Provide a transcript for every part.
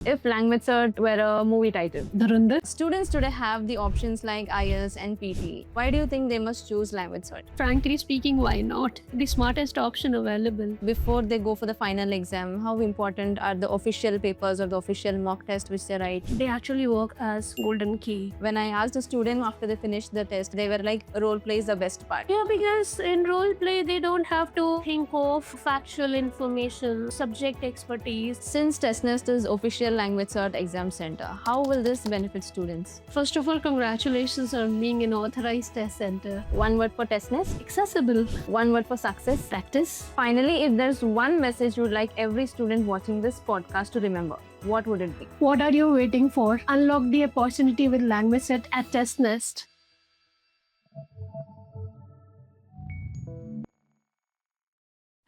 If Language Cert were a movie title. Dhurandhar. Students today have the options like IELTS and PT. Why do you think they must choose Language Cert? Frankly speaking, why not? The smartest option available. Before they go for the final exam, how important are the official papers or the official mock test which they write? They actually work as golden key. When I asked a student after they finished the test, they were like, role play is the best part. Yeah, because in role play, they don't have to think of factual information, subject expertise. Since TestNest is official Language Cert exam center, how will this benefit students? First of all, congratulations on being an authorized test center. One word for TestNest, Accessible. one word for success. Practice. Finally, if there's one message you would like every student watching this podcast to remember, what would it be? What are you waiting for? Unlock the opportunity with Language Set at TestNest.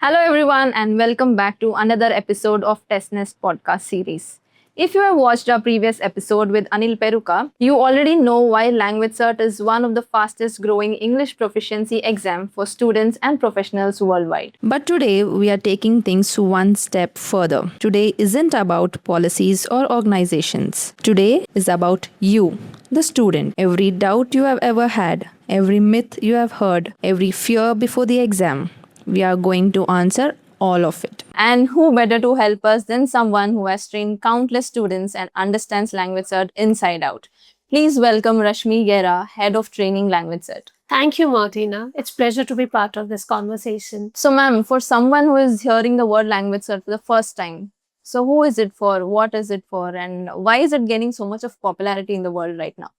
Hello everyone and welcome back to another episode of TestNest podcast series. If you have watched our previous episode with Anil Peruka, you already know why Language Cert is one of the fastest growing English proficiency exam for students and professionals worldwide. But today we are taking things one step further. Today isn't about policies or organizations. Today is about you, the student. Every doubt you have ever had, every myth you have heard, every fear before the exam, we are going to answer all of it. And who better to help us than someone who has trained countless students and understands Language Cert inside out. Please welcome Rashmi Gera, Head of Training Language Cert. Thank you, Martina. It's a pleasure to be part of this conversation. So ma'am, for someone who is hearing the word Language Cert for the first time, so who is it for, what is it for, and why is it gaining so much of popularity in the world right now?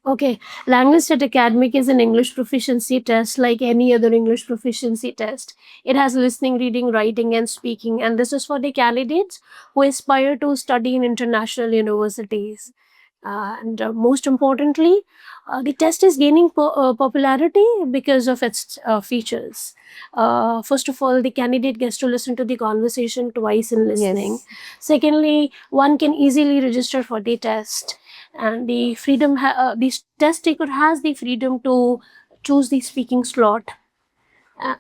Okay, Language Set Academic is an English proficiency test like any other English proficiency test. It has listening, reading, writing, and speaking, and this is for the candidates who aspire to study in international universities. Most importantly, the test is gaining popularity because of its features. First of all, the candidate gets to listen to the conversation twice in listening. Yes. Secondly, one can easily register for the test, and the test taker has the freedom to choose the speaking slot.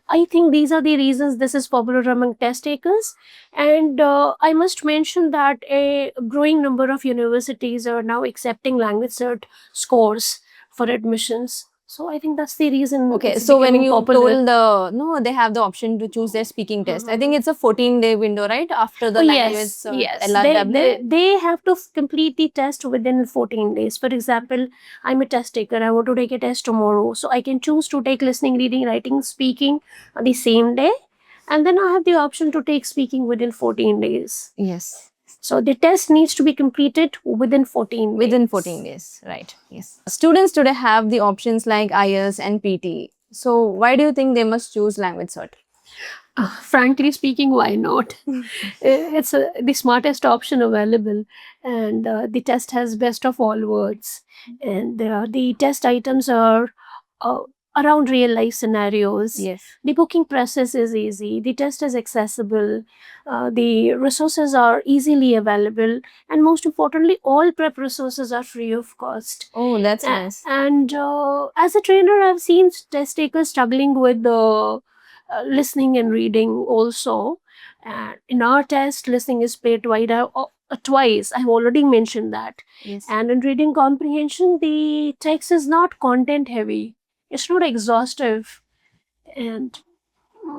I think these are the reasons this is popular among test takers. And I must mention that a growing number of universities are now accepting Language Cert scores for admissions. So I think that's the reason. Okay, it's so when becoming you popular. told they have the option to choose their speaking test. I think it's a 14-day window, right? After the language Yes. LRW. They have to complete the test within 14 days. For example, I'm a test taker. I want to take a test tomorrow. So I can choose to take listening, reading, writing, speaking on the same day. And then I have the option to take speaking within 14 days. Yes. So the test needs to be completed within 14 days. Within 14 days, right? Yes. Students today have the options like IELTS and PT. So why do you think they must choose Language Cert? Frankly speaking, why not? It's the smartest option available, and the test has best of all worlds. And the test items are uh, around real life scenarios. Yes. The booking process is easy. The test is accessible. The resources are easily available, and most importantly, all prep resources are free of cost. Oh, that's nice. And as a trainer, I've seen test takers struggling with the listening and reading also. In our test, listening is paid twice. I've already mentioned that. Yes. And in reading comprehension, the text is not content heavy. It's not exhaustive. And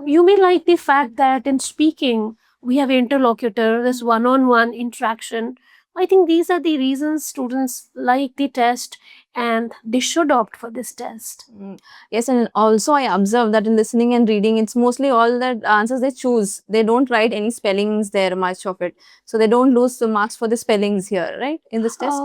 you may like the fact that in speaking, we have interlocutor, this one-on-one interaction. I think these are the reasons students like the test and they should opt for this test. Yes, and also I observe that in listening and reading, it's mostly all the answers they choose. They don't write any spellings there, much of it. So they don't lose the marks for the spellings here, right? In this test?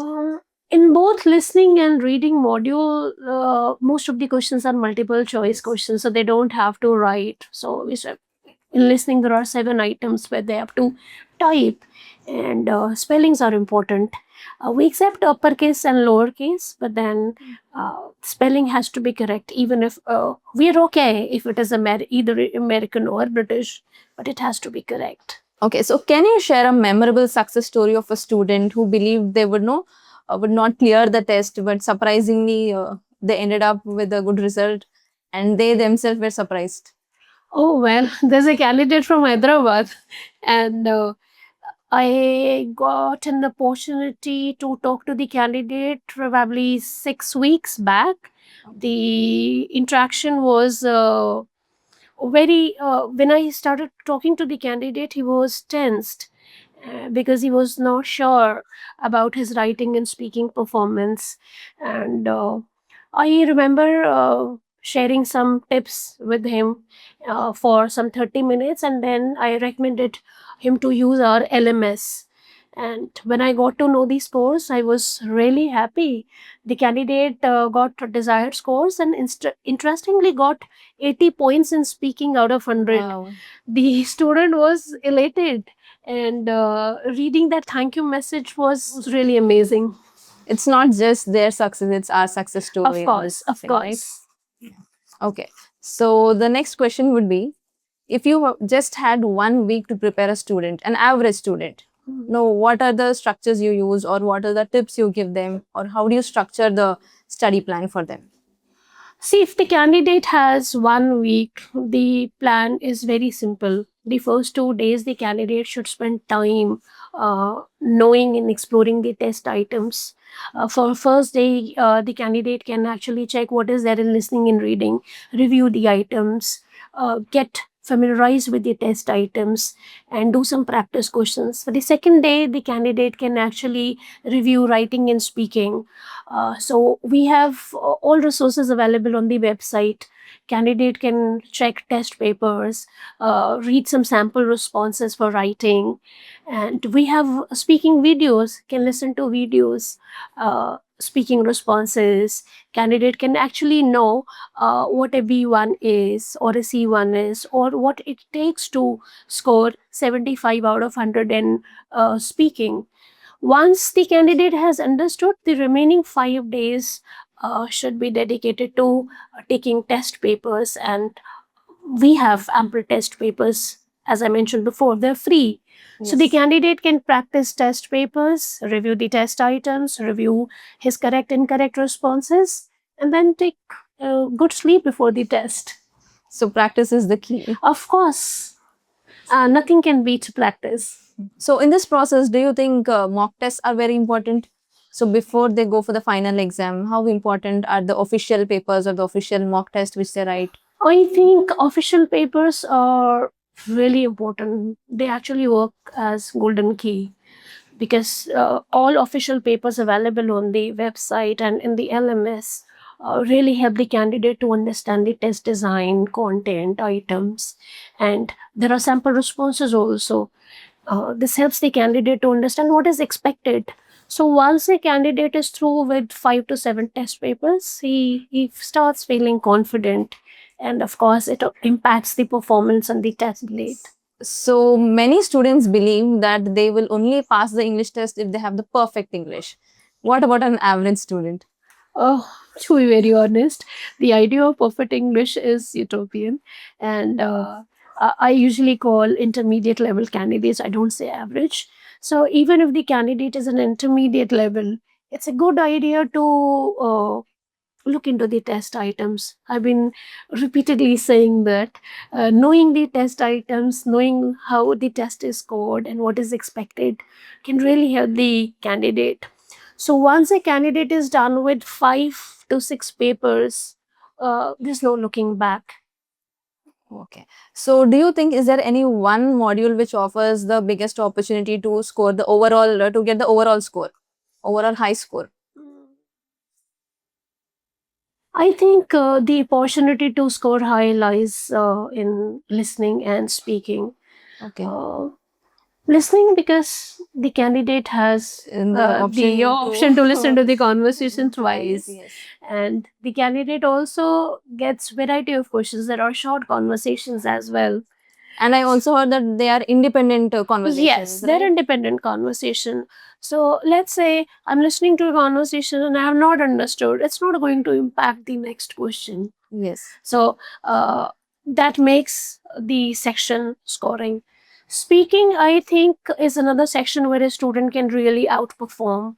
In both listening and reading module, most of the questions are multiple choice questions, so they don't have to write. So in listening, there are 7 items where they have to type, and spellings are important. We accept uppercase and lowercase, but then spelling has to be correct, even if we are okay if it is either American or British, but it has to be correct. Okay, so can you share a memorable success story of a student who believed they would not clear the test, but surprisingly they ended up with a good result and they themselves were surprised? Oh, well, there's a candidate from Hyderabad, and I got an opportunity to talk to the candidate probably 6 weeks back. The interaction was very, when I started talking to the candidate, he was tensed because he was not sure about his writing and speaking performance. And I remember sharing some tips with him for some 30 minutes, and then I recommended him to use our LMS. And when I got to know the scores, I was really happy. The candidate got desired scores and interestingly got 80 points in speaking out of 100. Wow. The student was elated, and reading that thank you message was really amazing. It's not just their success, it's our success story. Of on course, this of thing, right? course. Okay. So the next question would be, if you just had 1 week to prepare a student, an average student, know what are the structures you use, or what are the tips you give them, or how do you structure the study plan for them? See, if the candidate has 1 week, the plan is very simple. The first 2 days, the candidate should spend time knowing and exploring the test items. For first day, the candidate can actually check what is there in listening and reading, review the items, get familiarized with the test items, and do some practice questions. For the second day, the candidate can actually review writing and speaking. So we have all resources available on the website. Candidate can check test papers, read some sample responses for writing, and we have speaking videos. Can listen to videos, speaking responses. Candidate can actually know what a B1 is or a C1 is, or what it takes to score 75 out of 100 in speaking. Once the candidate has understood, the remaining 5 days should be dedicated to taking test papers, and we have ample test papers. As I mentioned before, they're free. So the Yes. candidate can practice test papers, review the test items, review his correct and incorrect responses, and then take good sleep before the test. So practice is the key. Of course, nothing can beat practice. So in this process, do you think mock tests are very important? So before they go for the final exam, how important are the official papers or the official mock test which they write? I think official papers are really important. They actually work as golden key because all official papers available on the website and in the LMS really help the candidate to understand the test design, content, items, and there are sample responses also. This helps the candidate to understand what is expected. So once a candidate is through with 5 to 7 test papers, he starts feeling confident, and of course it impacts the performance on the test date. So many students believe that they will only pass the English test if they have the perfect English. What about an average student? Oh, to be very honest, the idea of perfect English is utopian, and I usually call intermediate level candidates. I don't say average. So even if the candidate is an intermediate level, it's a good idea to look into the test items. I've been repeatedly saying that knowing the test items, knowing how the test is scored and what is expected, can really help the candidate. So once a candidate is done with 5 to 6 papers, there's no looking back. Okay. So do you think, is there any one module which offers the biggest opportunity to score the overall, to get the overall score, overall high score? I think the opportunity to score high lies in listening and speaking. Okay. Listening because the candidate has And the option to listen to the conversation twice, Yes. and the candidate also gets variety of questions. There are short conversations as well. And I also heard that they are independent conversations. Yes, they're right? independent conversation. So let's say I'm listening to a conversation and I have not understood. It's not going to impact the next question. Yes. So that makes the section scoring. Speaking, I think, is another section where a student can really outperform.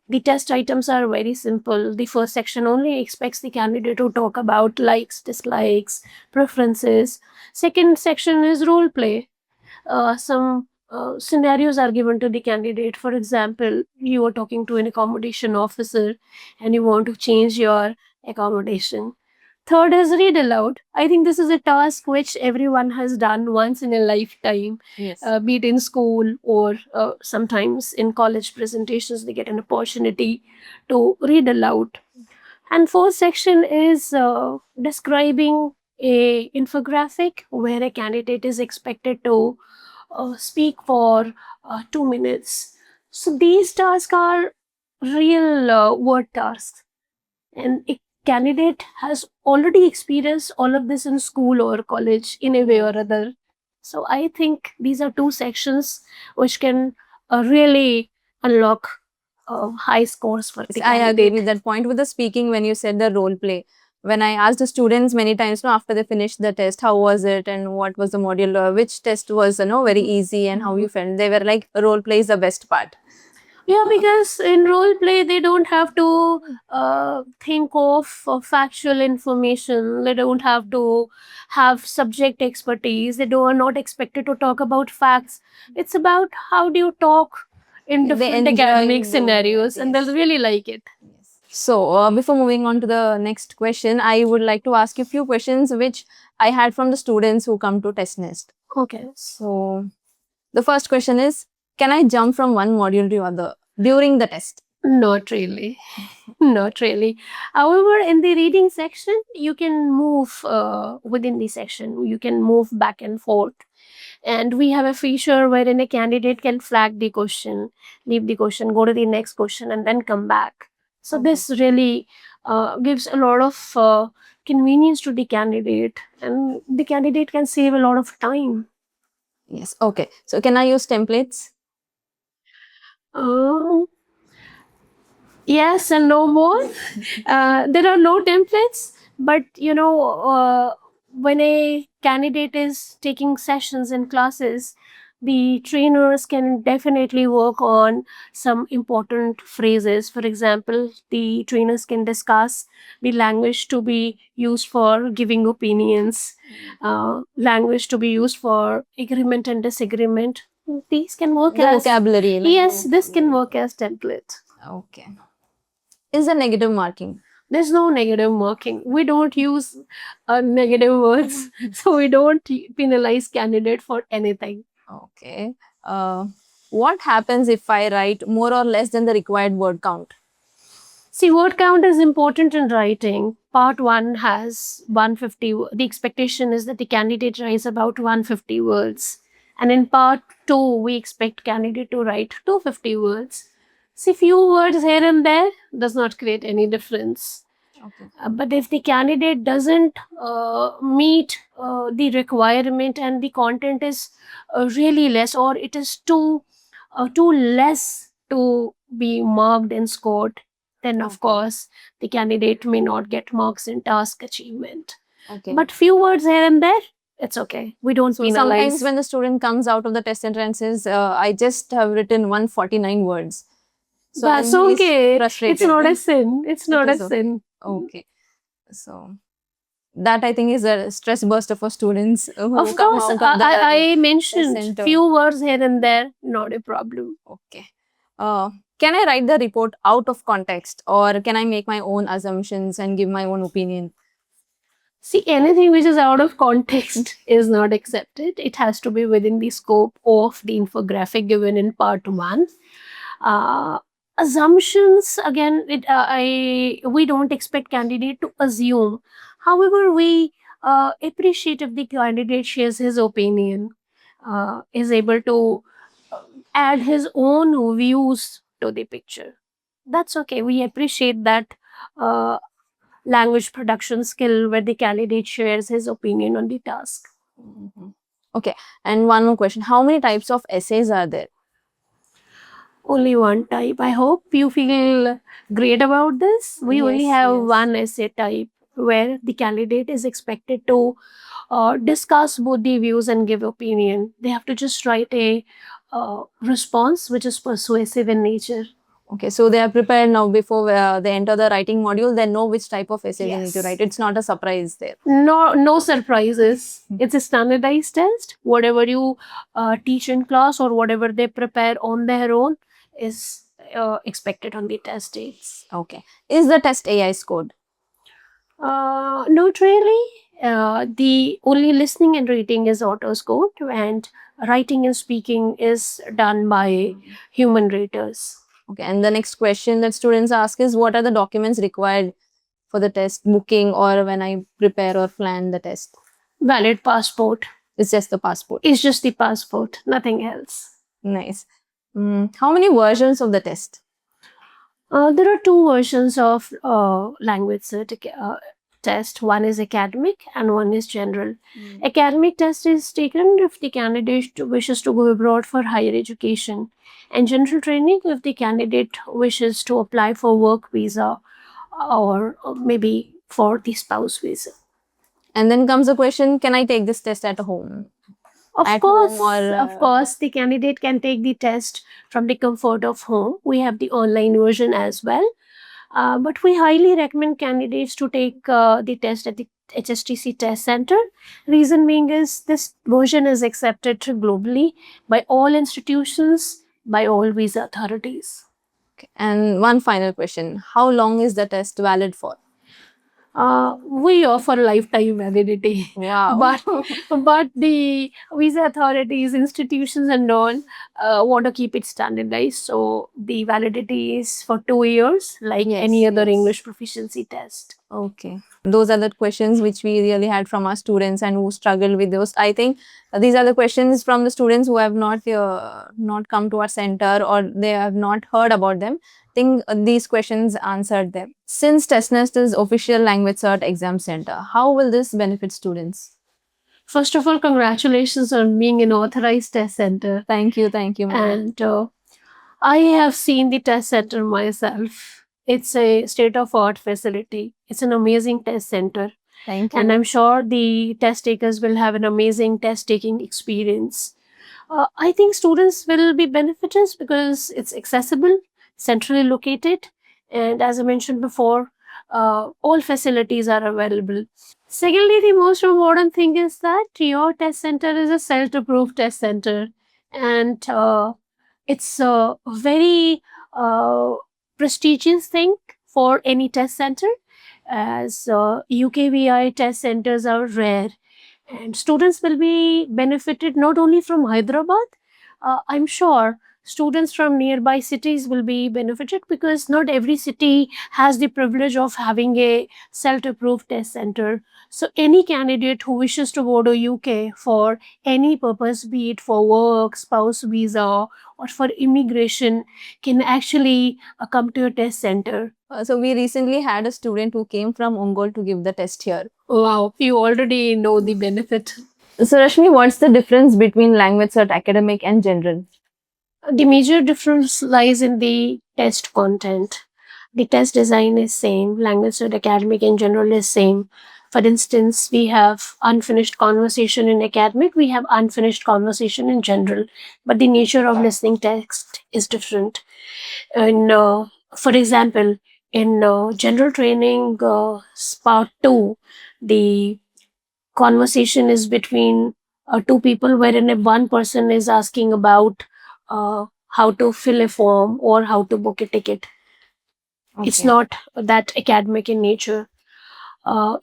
The test items are very simple. The first section only expects the candidate to talk about likes, dislikes, preferences. Second section is role play. Some scenarios are given to the candidate. For example, you are talking to an accommodation officer and you want to change your accommodation. Third is read aloud. I think this is a task which everyone has done once in a lifetime, Yes. be it in school or sometimes in college presentations, they get an opportunity to read aloud. And fourth section is describing a infographic where a candidate is expected to speak for 2 minutes. So these tasks are real word tasks, and a candidate has already experienced all of this in school or college in a way or other. So I think these are two sections which can really unlock high scores for the I agree candidate. with that point with the speaking when you said the role play. When I asked the students many times, no, after they finished the test, how was it and what was the module, which test was, very easy and how you felt. They were like, role play is the best part. Yeah, because in role play, they don't have to think of factual information. They don't have to have subject expertise. Are not expected to talk about facts. It's about how do you talk in They different enjoy academic doing scenarios, it, and yes. they'll really like it. So, before moving on to the next question, I would like to ask you a few questions which I had from the students who come to Test Nest. Okay. So, the first question is, can I jump from one module to other during the test? Not really. Not really. However, in the reading section, you can move within the section. You can move back and forth. And we have a feature wherein a candidate can flag the question, leave the question, go to the next question, and then come back. So Okay. this really gives a lot of convenience to the candidate, and the candidate can save a lot of time. Yes. Okay. So, can I use templates? Uh, yes and no more. There are no templates, but when a candidate is taking sessions in classes, the trainers can definitely work on some important phrases. For example, the trainers can discuss the language to be used for giving opinions, language to be used for agreement and disagreement. These can work The as vocabulary. Like yes, the this can vocabulary. work as template. Okay. Is a negative marking? There's no negative marking. We don't use negative words, so we don't penalize candidate for anything. Okay. Uh, what happens if I write more or less than the required word count? See, word count is important in writing. Part 1 has 150. The expectation is that the candidate writes about 150 words. And in part 2, we expect candidate to write 250 words. See, few words here and there does not create any difference. Okay. But if the candidate doesn't meet the requirement and the content is really less, or it is too less to be marked and scored, then of Okay. course the candidate may not get marks in task achievement. Okay. But few words here and there, it's okay. We don't So penalize. sometimes when the student comes out of the test center and says, I just have written 149 words. So That's then he's okay. frustrated. It's not a sin. It's It not a is okay. sin. Okay. So that I think is a stress buster for students who Of come course, out of the I mentioned center. few words here and there, not a problem. Okay. Can I write the report out of context or can I make my own assumptions and give my own opinion? See, anything which is out of context is not accepted. It has to be within the scope of the infographic given in part 1. Assumptions, again, we don't expect candidate to assume. However, we appreciate if the candidate shares his opinion, is able to add his own views to the picture. That's okay. We appreciate that language production skill where the candidate shares his opinion on the task. Mhm. Okay. And one more question. How many types of essays are there? Only one type. I hope you feel great about this. We only Yes, have yes. one essay type where the candidate is expected to discuss both the views and give opinion. They have to just write a response which is persuasive in nature. Okay, so they are prepared now before they enter the writing module. They know which type of essay they need to Yes. write. It's not a surprise there. No surprises. Hmm. It's a standardized test. Whatever you teach in class or whatever they prepare on their own is expected on the test dates. Okay. Is the test AI scored? Not really. The only listening and reading is auto scored, and writing and speaking is done by human raters. Okay. And the next question that students ask is, what are the documents required for the test booking or when I prepare or plan the test? Valid passport. It's just the passport. It's just the passport, nothing else. Nice. How many versions of the test? There are two versions of language test. One is academic and one is general. Academic test is taken if the candidate wishes to go abroad for higher education, and general training if the candidate wishes to apply for work visa or maybe for the spouse visa. And then comes the question, can I take this test at home? At home or, Of course, the candidate can take the test from the comfort of home. We have the online version as well. But we highly recommend candidates to take the test at the HSTC test center. Reason being is this version is accepted globally by all institutions, by all visa authorities. Okay. And one final question, how long is the test valid for? We offer lifetime validity. Wow. But the visa authorities, institutions, and all want to keep it standardized. So the validity is for 2 years, like Yes, any other yes. English proficiency test. Okay. Those are the questions which we really had from our students and who struggle with those. I think these are the questions from the students who have not come to our center or they have not heard about them. I think these questions answered them. Since TestNest is official language cert exam center, how will this benefit students? First of all, congratulations on being an authorized test center. Thank you, ma'am. And I have seen the test center myself. It's a state of art facility. It's an amazing test center. Thank you. And I'm sure the test takers will have an amazing test taking experience. I think students will be benefited because it's accessible, centrally located, and as I mentioned before, all facilities are available. Secondly, the most important thing is that your test center is a self-approved test center, and it's a very prestigious thing for any test center, as UKVI test centers are rare, and students will be benefited not only from Hyderabad. I'm sure students from nearby cities will be benefited because not every city has the privilege of having a self-approved test center. So any candidate who wishes to go to UK for any purpose, be it for work, spouse visa, or for immigration, can actually come to a test center. So we recently had a student who came from Ongole to give the test here. Wow, you already know the benefit. So Rashmi, what's the difference between language cert academic and general? The major difference lies in the test content. The test design is same, language cert academic and general is same. For instance, we have unfinished conversation in academic, we have unfinished conversation in general, but the nature of listening text is different. And for example, in general training part 2, the conversation is between two people wherein one person is asking about how to fill a form or how to book a ticket. It's not that academic in nature.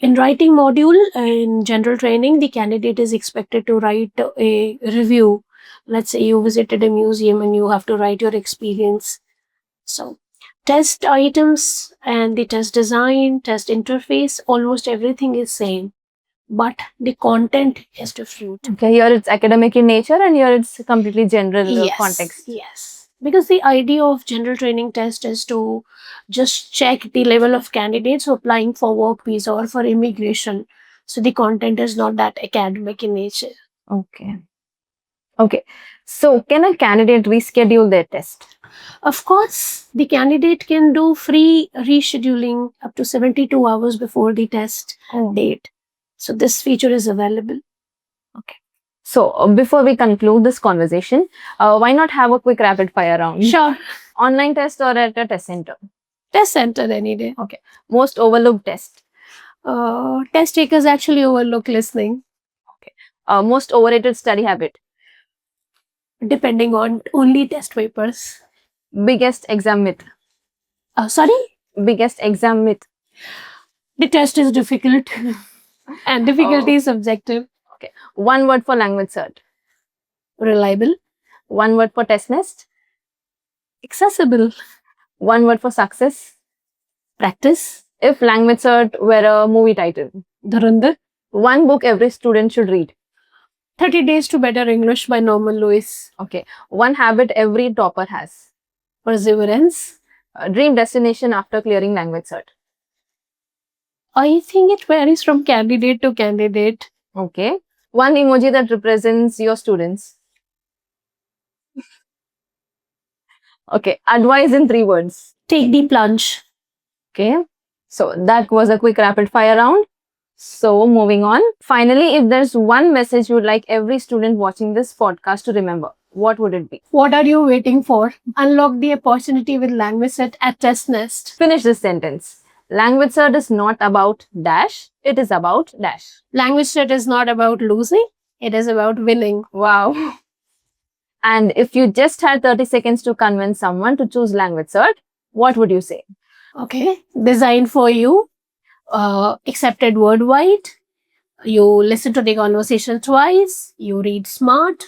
In writing module in general training, the candidate is expected to write a review. Let's say you visited a museum and you have to write your experience. So test items and the test design, test interface, almost everything is same, but the content is different. Okay, here it's academic in nature and here it's completely general context. Yes. Because the idea of general training test is to just check the level of candidates who are applying for work visa or for immigration. So the content is not that academic in nature. Okay. Okay. So can a candidate reschedule their test? Of course, the candidate can do free rescheduling up to 72 hours before the test date. So this feature is available. Okay. So, before we conclude this conversation, why not have a quick rapid fire round? Sure. Online test or at a test center? Test center any day. Most overlooked test? Test takers actually overlook listening, Most overrated study habit? depending on only test papers. Biggest exam myth? Sorry? Biggest exam myth? The test is difficult and difficulty is subjective. One word for language cert? Reliable, One word for test nest? accessible, One word for success? practice, If language cert were a movie title? Dhurandhar, One book every student should read? 30 Days to Better English by Norman Lewis, One habit every topper has? perseverance. Dream destination after clearing language cert? I think it varies from candidate to candidate. One emoji that represents your students? Advice in 3 words? Take the plunge. So that was a quick rapid fire round. So moving on. Finally, if there's one message you would like every student watching this podcast to remember, what would it be? What are you waiting for? Unlock the opportunity with Language Set at Test Nest. Finish this sentence. Language cert is not about dash. It is about dash. Language Set is not about losing, it is about winning. Wow. And if you just had 30 seconds to convince someone to choose language cert, what would you say? Okay. Designed for you, accepted worldwide. You listen to the conversation twice. You read smart.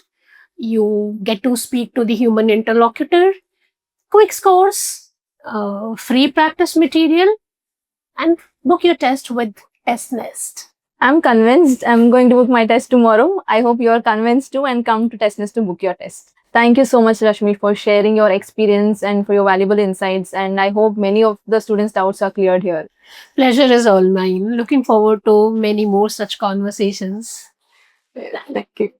You get to speak to the human interlocutor. Quick scores, free practice material, and book your test with Test Nest. I'm convinced. I'm going to book my test tomorrow. I hope you're convinced too and come to TestNest to book your test. Thank you so much, Rashmi, for sharing your experience and for your valuable insights. And I hope many of the students' doubts are cleared here. Pleasure is all mine. Looking forward to many more such conversations. Thank you.